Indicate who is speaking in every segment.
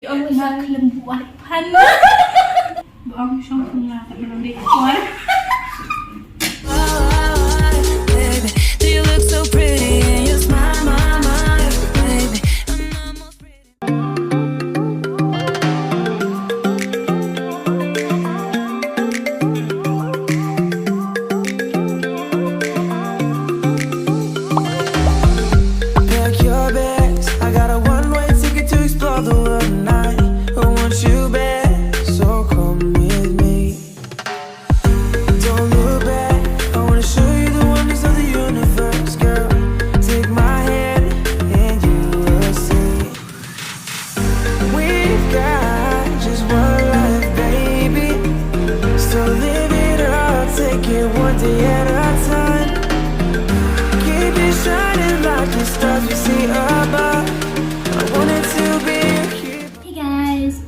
Speaker 1: ông bây giờ làm buộc Phan ông xong không là phải làm đi quá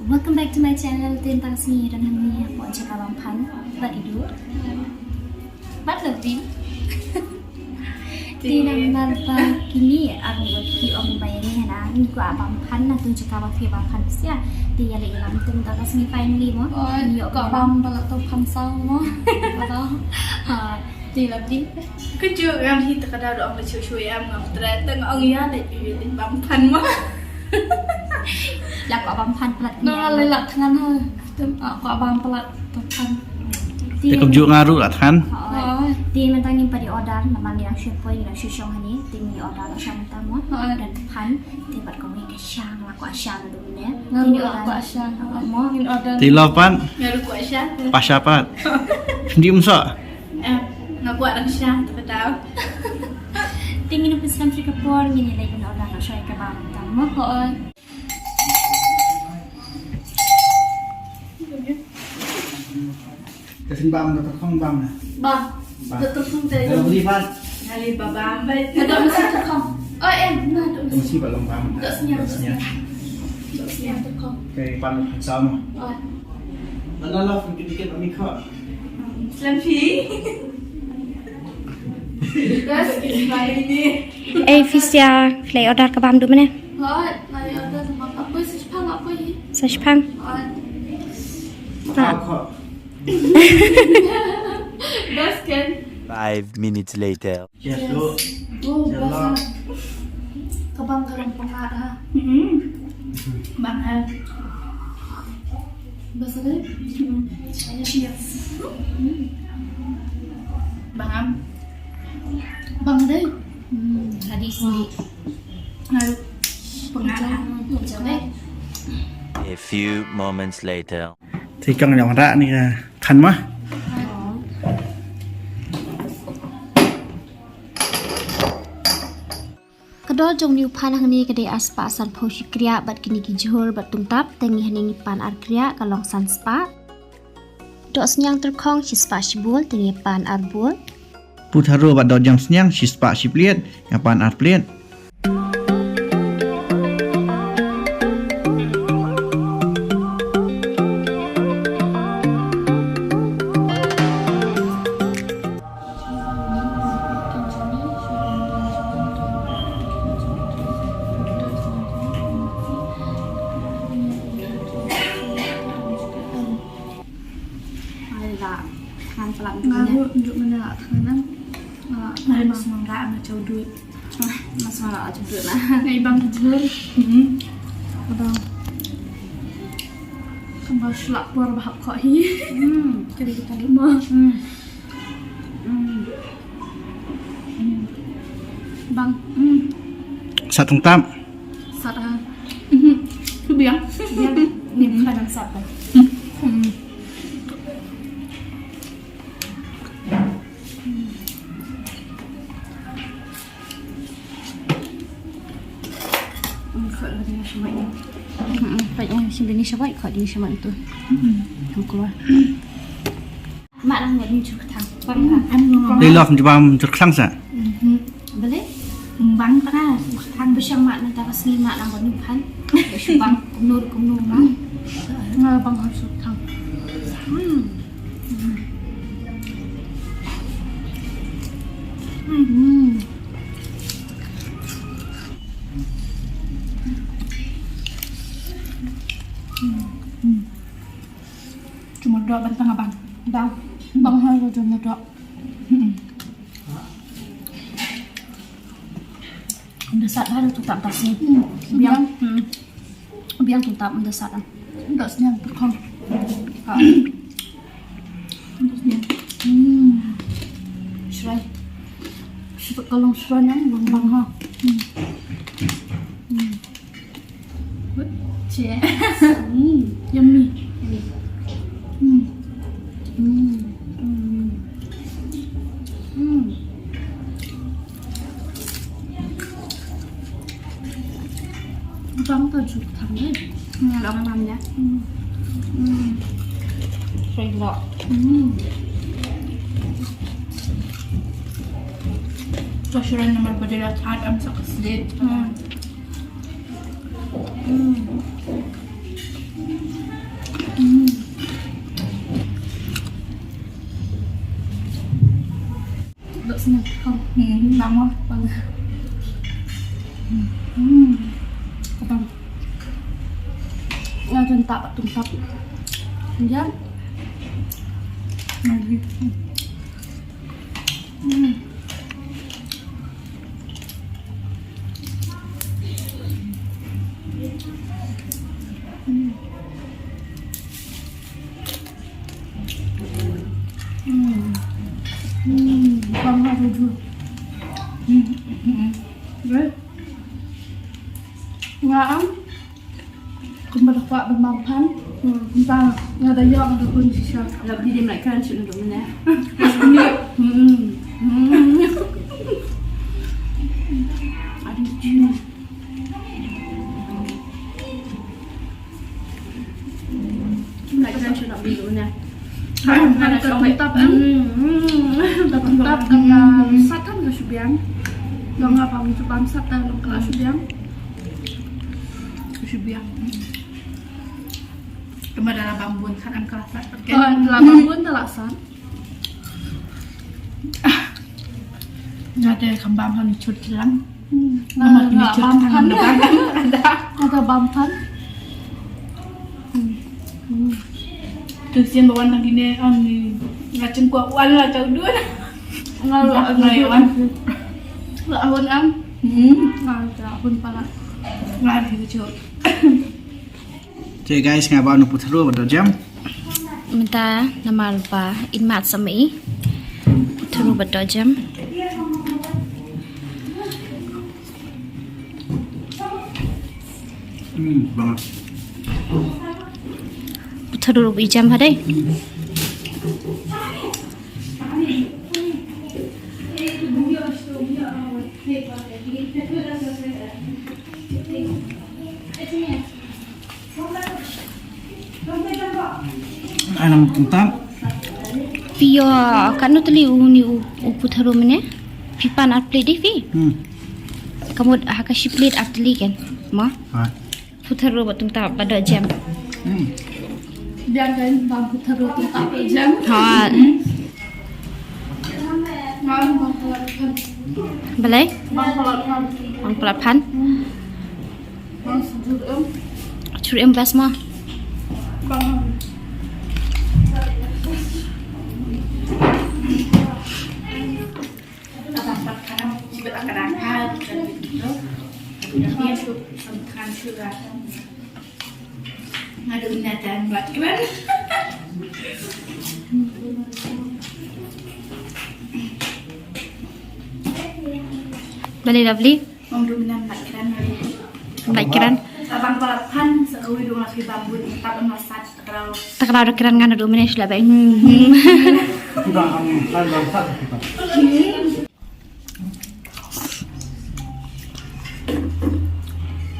Speaker 1: Welcome back to my channel. Tên tăng si dan hamnya buat cakap bang Phan buat itu. Buat lebih. Di nama kini aku di om bayarnya na. Ni gua bang Phan na tu cakap bang Phan sia. Dia lagi lam tu tak kasih finally mo. Ni gua bang balak tu Phan sao mo. Atau di lebih. Kecil yang hit kadang orang le cuy am ngam ternyata orang ya le bang Phan mo. Là quả băm Phan pelat nó lấy lật thằng thôi quả băm pelat Phan
Speaker 2: thì cũng dụ ngaruh lah kan
Speaker 1: thì mình tăng pada order nama dia shibun dan Shillong ni tinggi order lah sama tamu dan Phan thì bật công nghệ sang là quả sang dulu ni ngaruh quả sang mau in order
Speaker 2: thì lo pan
Speaker 1: ngaruh quả sang
Speaker 2: pas apa diem so
Speaker 1: ngaruh quả sang tak tahu tinggi ni pesan Singapore ni lagi order nak saya ke bang tamu
Speaker 2: Kesin bam atau terkong bam na?
Speaker 1: Bam, tetap suntai.
Speaker 2: Kalau beli pan?
Speaker 1: Ngali babam, ada mesin terkong. Oh nah, ada
Speaker 2: Mesti balong bam.
Speaker 1: Tak senyap terkong.
Speaker 2: Kayak pan sama.
Speaker 1: Oh.
Speaker 2: Mana lah dikit-dikit kami kau.
Speaker 1: Selfie. Terus ini.
Speaker 3: Fisya play order ke bam dulu mana?
Speaker 1: Oh, mari order sama apa sejpang apa ini?
Speaker 3: Sejpang.
Speaker 2: Kau.
Speaker 1: Bas kan?
Speaker 4: 5 minutes later.
Speaker 2: Yes, lo.
Speaker 1: Oh, bas. Kabang garam pengat ha. Bang ha. Bas ada? Cheers. Bang Bang ada? Tadi sini. Lalu pengat ha. Macam
Speaker 4: A few moments later.
Speaker 2: Thì cần dòng rạ này là thành má.
Speaker 3: Kedua jong niu pan hang ni kedai aspa san poshi kriya bat kini kijhol bat tungtap tengi haning pan ar kriya kalong san spa. Dok senyang terkong si spa shibul tengi pan ar bul.
Speaker 2: Putaro bat dot jam senyang si spa si pliet ngapan ar pliet.
Speaker 1: Phan pelan ngaruh untuk menolak kanan mari mas mangga macam duit mas mangga macam duit lah ngai bang jujur ada kembali selak buar bahak kok hi jadi kita lima bang
Speaker 2: Satu tam.
Speaker 1: Sarah biang ni kadang siapa
Speaker 3: Sini siapa ikut di siapa itu? Keluar.
Speaker 1: Mak lang buat ni cukup thang. Bang
Speaker 2: Đây lo from bam chut khang sa.
Speaker 1: Boleh? Bang kana thang bersang mak nanti pas ni mak lang buat ni Phan. Bang kumnur mak. Bang harus thang.
Speaker 5: Cuma dok bantang abang. Bang harus cuma dok.
Speaker 1: Desat dah tu tak pasti. Biang tu tak mendesak kan.
Speaker 5: Dok senyang terkong. Dok senyang.
Speaker 1: Serai. Sebab kalau serai yang bang ha. Cik.
Speaker 5: Yummy.
Speaker 1: Bang tu juga thằng đấy. Lòng nằm nhá. Rồi lọ.
Speaker 5: Restaurant nama berdiri Adam Khasi.
Speaker 1: Đợi xem nào không.
Speaker 5: Nóng không?
Speaker 1: Vâng. Vâng. Chân tạp tung tạp. Dạ.
Speaker 5: Mari.
Speaker 1: Vâng ha rồi rồi.
Speaker 5: Rồi. Nggak kembali pak bermampan. Entah nggak ada yang ada pun sisa.
Speaker 1: Lebih dia mereka kan sudah dulu ni. Aduh cina. Mereka kan sudah dulu ni.
Speaker 5: Ada tetap tetap dengan satan ke subiang. Yang apa itu bangsat dan ke subiang. Subiang. Cuma dalam bambun kan angka sat.
Speaker 1: Dalam pun tak laksan.
Speaker 5: Nggak ada kembang kan cut kilang. Nama ini cut tangan depan.
Speaker 1: Ada bampan.
Speaker 5: Tersian bawan lagi ni on ni ngaceng kuat wan lah tahu dua. Ngayon.
Speaker 1: Lawan am. Ada pun pala.
Speaker 5: Ngari kecil.
Speaker 2: Okay guys, ngapa nu putru pada jam?
Speaker 3: Minta nama lupa inmat sami. Putru pada jam.
Speaker 2: Banget.
Speaker 3: Putru jam hari.
Speaker 2: Anam tentang
Speaker 3: Pio kanu tuli uni putru mana? Pipan plate di fi. Kamu hakashi plate atli kan? Ma? Putru batung tak pada jam.
Speaker 1: Biarkan bang putru tu tak jam.
Speaker 3: Ha.
Speaker 1: Bang pelakkan.
Speaker 3: Balai?
Speaker 1: Bang pelakkan.
Speaker 3: Bang pelapan.
Speaker 1: Bang sejuk
Speaker 3: Curi embas mah.
Speaker 1: Bang.
Speaker 5: Kadang-kadang kadang-kadang gitu. Dia tu sempurna juga. Ngadu inatan buat gimana?
Speaker 3: Balai lovely.
Speaker 5: Mang dominan buat kiran hari.
Speaker 3: Baik kiran.
Speaker 5: Abang palapan sekali dua lagi bambu tetap emasat terlalu.
Speaker 3: Tak kenal kiran ngana 2 minit sudah baik.
Speaker 2: Sudah kan bangsat kita.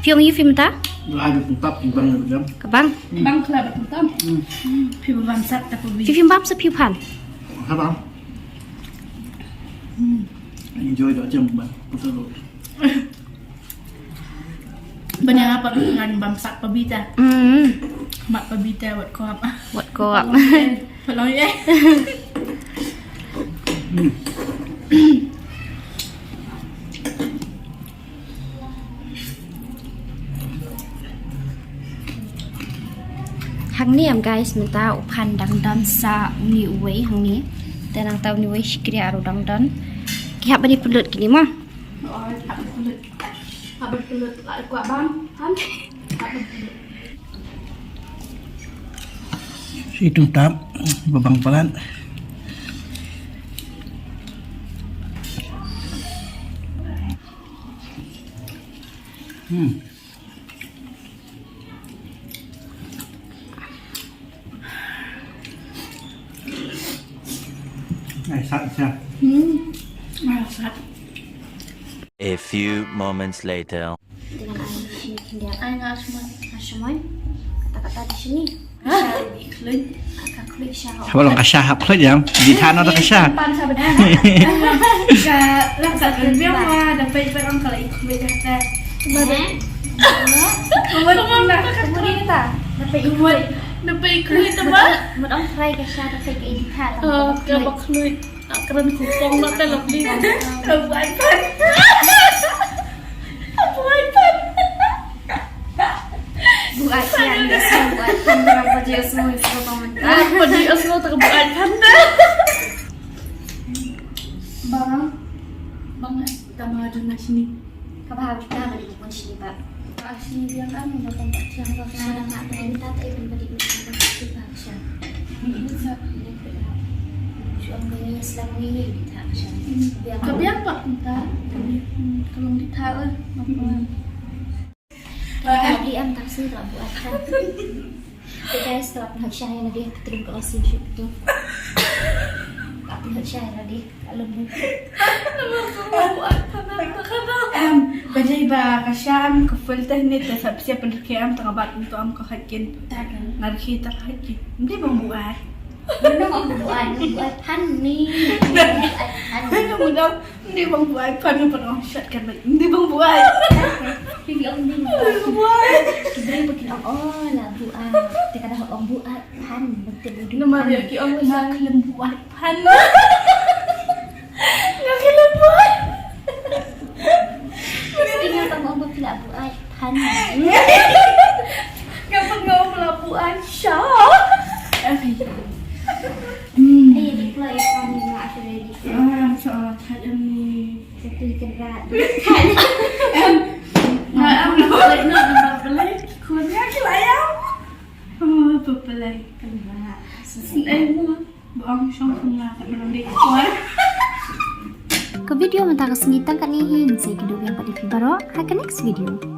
Speaker 3: Film you film ta?
Speaker 2: Ada tetap bang jam.
Speaker 3: Kabang.
Speaker 5: Bang kelab tetap. Pibu bangsat tapi
Speaker 3: Film bab se piu pan.
Speaker 2: Apa? Enjoy dok jam bang. Putru.
Speaker 5: Banyak apa dengan bangsat pabita. Mak pabita buat kau apa?
Speaker 3: What go up?
Speaker 5: Kalau ya.
Speaker 3: hang ni am guys minta upan dangdan sa uni uwe hang ni dan ang tahu ni uwe shikria aru dangdan kiap bani pelut kini mah
Speaker 5: Rồi, hạt bột lựu lại quả băm hả? Hạt bột lựu.
Speaker 2: Si tuntab babang pelan. Này sẵn chưa?
Speaker 5: Mà sạch.
Speaker 4: A few moments later.
Speaker 3: dengan air di sini dia
Speaker 5: Ai ngã semua.
Speaker 3: Asmoy kata-kata di sini
Speaker 5: Hả? Bị lên.
Speaker 3: akan klik syah
Speaker 2: Kalau kasah hap klej jam. Di than atau kasah.
Speaker 5: Pan sao bên đây? Cả làm sạch cái béo hoa, đập phải ông cả lại bị đặt ra. Không không nào.
Speaker 3: kemudian kita dapat
Speaker 5: Đuôi, đập phải khui tao mất.
Speaker 3: một ông try ke syah dapat ke edita
Speaker 5: Cái bọc khui. Keren kupong nó tên là đi. Không phải phân.
Speaker 3: buat yang buat pemberang baju semua semua
Speaker 5: Baju semua terbuat kan dah. Bang. Bang, kita mau dengar sini.
Speaker 3: kapal kita balik pun sini pak
Speaker 5: Sini dia kan mau tempat siang kau
Speaker 3: nah nak minta tak ibn balik kita syah
Speaker 5: Bisa.
Speaker 3: Juang ini Islam ini kita syah biar
Speaker 5: Kebiang pak minta. Kalau ditaruh apa?
Speaker 3: Tadi am taksi tak buat kan. Guys, setelah penghak syah yang dia terus ke osin shoot tu. Tak penghak syah yang dia kalau buat.
Speaker 5: Em, bajai ba kasyam ke full teknik dan siap pendeknya am tengah bat untuk am ke hakin. Narki tak hakin. Dia membuat.
Speaker 3: Mana mau buat pan ni. Buat pan.
Speaker 5: Mudah dia membuat pan pernah shot kan. Dia membuat.
Speaker 3: Pergi om ni buat. Kita bikin oh lah buat. Kita kata om buat pan betul.
Speaker 5: Nama dia ki om nak lembuat pan. Nak lembuat.
Speaker 3: Mesti nak om buat pan.
Speaker 5: Kapan kau melabuan syah?
Speaker 3: Eh deploy pan ni nak ready.
Speaker 5: Soal tadi ni.
Speaker 3: Satu kerat.
Speaker 5: Em boleh nak beli. Kuatnya kelai em. Beli.
Speaker 3: Kerat.
Speaker 5: Em mua. Bong xong không là phải làm đi kuat.
Speaker 3: Ke video mentang sengitan kan ihin saya kedua yang pada video baru. Next video.